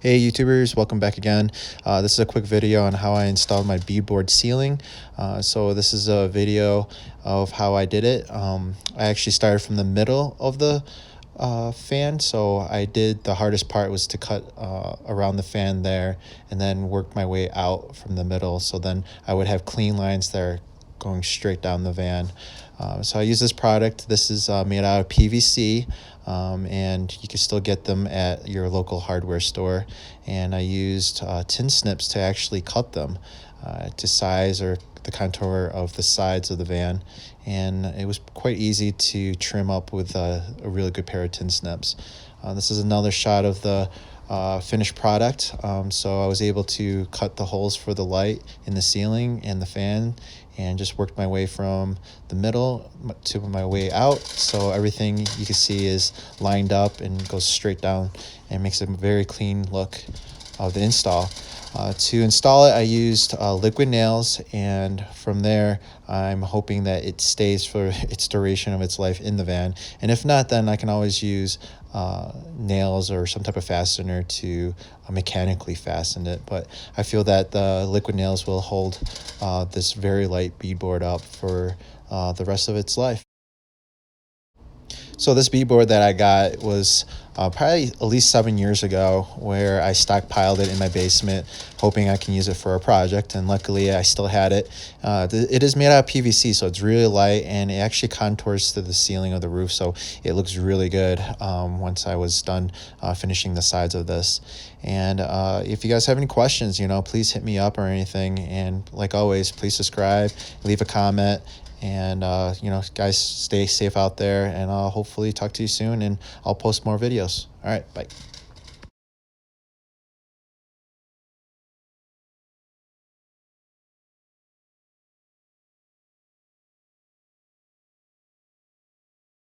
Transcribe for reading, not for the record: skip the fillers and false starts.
Hey YouTubers, welcome back again. This is a quick video on how I installed my beadboard ceiling. So this is a video of how I did it. I actually started from the middle of the fan, so I did the hardest part was to cut around the fan there and then work my way out from the middle, so then I would have clean lines there going straight down the van. So I use this product. This is made out of PVC, and you can still get them at your local hardware store. And I used tin snips to actually cut them to size or the contour of the sides of the van, and it was quite easy to trim up with a really good pair of tin snips. This is another shot of the finished product. So I was able to cut the holes for the light in the ceiling and the fan, and just worked my way from the middle to my way out, so everything you can see is lined up and goes straight down and makes a very clean look of the install. To install it, I used liquid nails, and from there I'm hoping that it stays for its duration of its life in the van, and if not, then I can always use nails or some type of fastener to mechanically fasten it. But I feel that the liquid nails will hold this very light beadboard up for the rest of its life. So this beadboard that I got was probably at least 7 years ago, where I stockpiled it in my basement, hoping I can use it for a project, and luckily I still had it. It is made out of PVC, so it's really light, and it actually contours to the ceiling of the roof, so it looks really good once I was done finishing the sides of this. And if you guys have any questions, please hit me up or anything, and like always, please subscribe, leave a comment. And guys, stay safe out there, and I'll hopefully talk to you soon, and I'll post more videos. All right, bye.